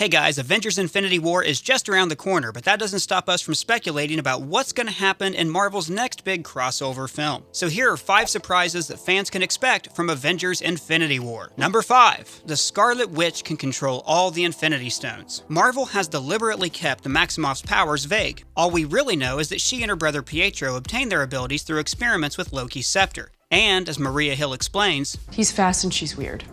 Hey guys, Avengers Infinity War is just around the corner, but that doesn't stop us from speculating about what's going to happen in Marvel's next big crossover film. So here are 5 surprises that fans can expect from Avengers Infinity War. Number 5. The Scarlet Witch can control all the Infinity Stones. Marvel has deliberately kept the Maximoff's powers vague. All we really know is that she and her brother Pietro obtained their abilities through experiments with Loki's scepter. And, as Maria Hill explains, he's fast and she's weird.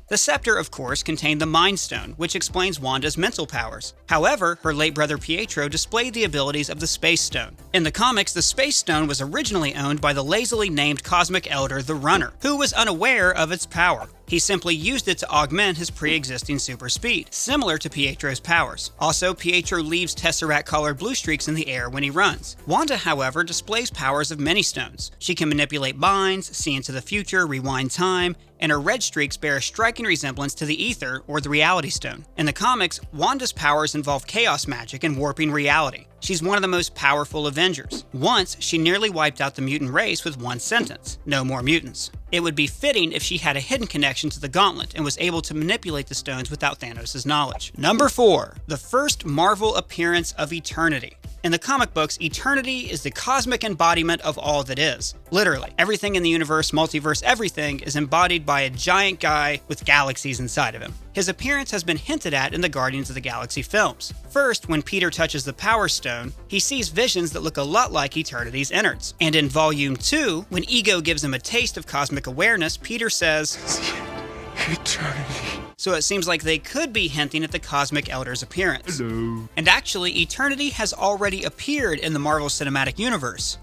The scepter, of course, contained the Mind Stone, which explains Wanda's mental powers. However, her late brother Pietro displayed the abilities of the Space Stone. In the comics, the Space Stone was originally owned by the lazily named Cosmic Elder, the Runner, who was unaware of its power. He simply used it to augment his pre-existing super speed, similar to Pietro's powers. Also, Pietro leaves Tesseract-colored blue streaks in the air when he runs. Wanda, however, displays powers of many stones. She can manipulate minds, see into the future, rewind time, and her red streaks bear a striking resemblance to the Ether, or the Reality Stone. In the comics, Wanda's powers involve chaos magic and warping reality. She's one of the most powerful Avengers. Once, she nearly wiped out the mutant race with one sentence: no more mutants. It would be fitting if she had a hidden connection to the Gauntlet and was able to manipulate the stones without Thanos' knowledge. Number 4. The first Marvel appearance of Eternity. In the comic books, Eternity is the cosmic embodiment of all that is. Literally, everything in the universe, multiverse, everything is embodied by a giant guy with galaxies inside of him. His appearance has been hinted at in the Guardians of the Galaxy films. First, when Peter touches the Power Stone, he sees visions that look a lot like Eternity's innards. And in Volume 2, when Ego gives him a taste of cosmic awareness, Peter says, Eternity. So it seems like they could be hinting at the Cosmic Elder's appearance. Hello. And actually, Eternity has already appeared in the Marvel Cinematic Universe.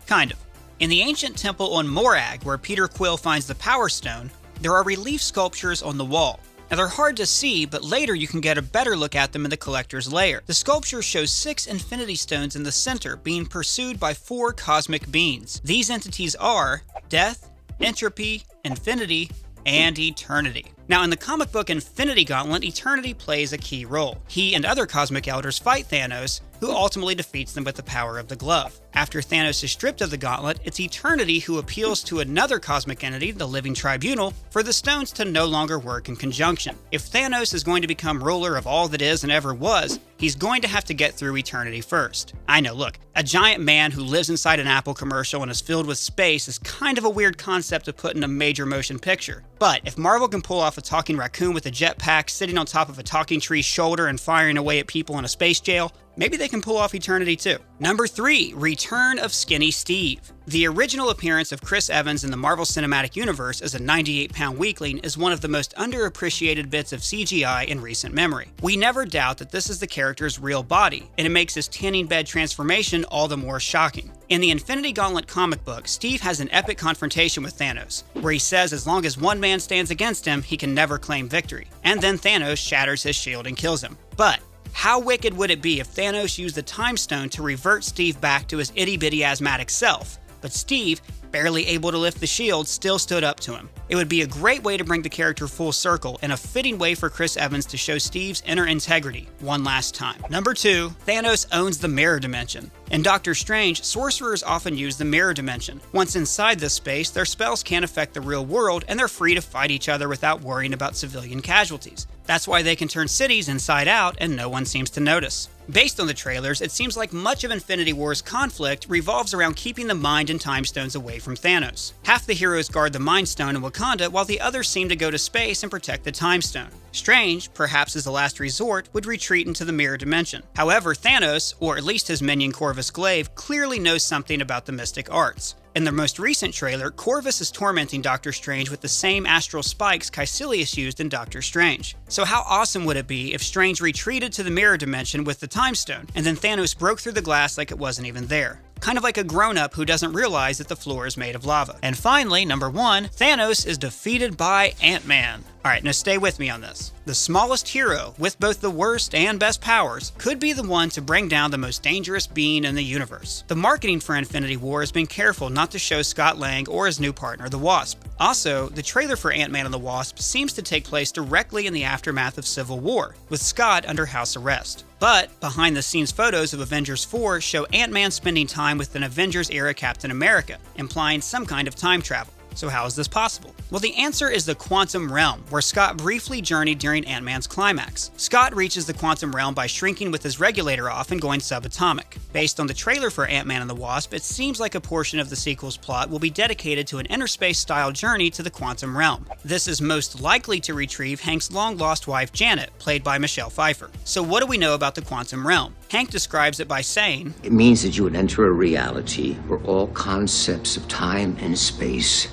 Kind of. In the ancient temple on Morag, where Peter Quill finds the Power Stone, there are relief sculptures on the wall. Now they're hard to see, but later you can get a better look at them in the Collector's Lair. The sculpture shows 6 Infinity Stones in the center being pursued by 4 cosmic beings. These entities are Death, Entropy, Infinity, and Eternity. Now, in the comic book Infinity Gauntlet, Eternity plays a key role. He and other Cosmic Elders fight Thanos, who ultimately defeats them with the power of the glove. After Thanos is stripped of the gauntlet, it's Eternity who appeals to another cosmic entity, the Living Tribunal, for the stones to no longer work in conjunction. If Thanos is going to become ruler of all that is and ever was, he's going to have to get through Eternity first. I know, look, a giant man who lives inside an Apple commercial and is filled with space is kind of a weird concept to put in a major motion picture. But if Marvel can pull off a talking raccoon with a jetpack sitting on top of a talking tree's shoulder and firing away at people in a space jail, maybe they can pull off Eternity too. Number 3. Return of Skinny Steve. The original appearance of Chris Evans in the Marvel Cinematic Universe as a 98-pound weakling is one of the most underappreciated bits of CGI in recent memory. We never doubt that this is the character's real body, and it makes his tanning bed transformation all the more shocking. In the Infinity Gauntlet comic book, Steve has an epic confrontation with Thanos, where he says as long as one man stands against him, he can never claim victory. And then Thanos shatters his shield and kills him. But how wicked would it be if Thanos used the Time Stone to revert Steve back to his itty-bitty asthmatic self, but Steve, barely able to lift the shield, still stood up to him? It would be a great way to bring the character full circle and a fitting way for Chris Evans to show Steve's inner integrity one last time. Number 2. Thanos owns the mirror dimension. In Doctor Strange, sorcerers often use the mirror dimension. Once inside this space, their spells can't affect the real world and they're free to fight each other without worrying about civilian casualties. That's why they can turn cities inside out and no one seems to notice. Based on the trailers, it seems like much of Infinity War's conflict revolves around keeping the Mind and Time Stones away from Thanos. Half the heroes guard the Mind Stone in Wakanda, while the others seem to go to space and protect the Time Stone. Strange, perhaps as a last resort, would retreat into the mirror dimension. However, Thanos, or at least his minion Corvus Glaive, clearly knows something about the mystic arts. In the most recent trailer, Corvus is tormenting Doctor Strange with the same astral spikes Caecilius used in Doctor Strange. So how awesome would it be if Strange retreated to the mirror dimension with the Time Stone, and then Thanos broke through the glass like it wasn't even there? Kind of like a grown-up who doesn't realize that the floor is made of lava. And finally, number 1, Thanos is defeated by AntMan. Alright, now stay with me on this. The smallest hero, with both the worst and best powers, could be the one to bring down the most dangerous being in the universe. The marketing for Infinity War has been careful not to show Scott Lang or his new partner, the Wasp. Also, the trailer for Ant-Man and the Wasp seems to take place directly in the aftermath of Civil War, with Scott under house arrest. But behind-the-scenes photos of Avengers 4 show Ant-Man spending time with an Avengers-era Captain America, implying some kind of time travel. So how is this possible? Well, the answer is the quantum realm, where Scott briefly journeyed during Ant-Man's climax. Scott reaches the quantum realm by shrinking with his regulator off and going subatomic. Based on the trailer for Ant-Man and the Wasp, it seems like a portion of the sequel's plot will be dedicated to an inner space-style journey to the quantum realm. This is most likely to retrieve Hank's long-lost wife Janet, played by Michelle Pfeiffer. So what do we know about the quantum realm? Hank describes it by saying, "It means that you would enter a reality where all concepts of time and space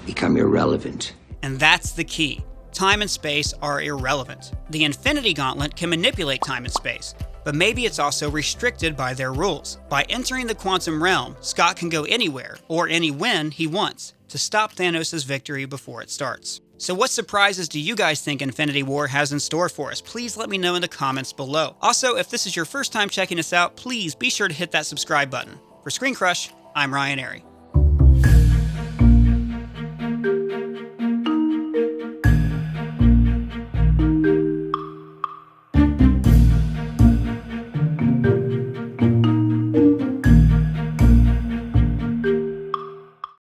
become irrelevant." And that's the key. Time and space are irrelevant. The Infinity Gauntlet can manipulate time and space, but maybe it's also restricted by their rules. By entering the quantum realm, Scott can go anywhere, or any when he wants, to stop Thanos' victory before it starts. So what surprises do you guys think Infinity War has in store for us? Please let me know in the comments below. Also, if this is your first time checking us out, please be sure to hit that subscribe button. For Screen Crush, I'm Ryan Airy.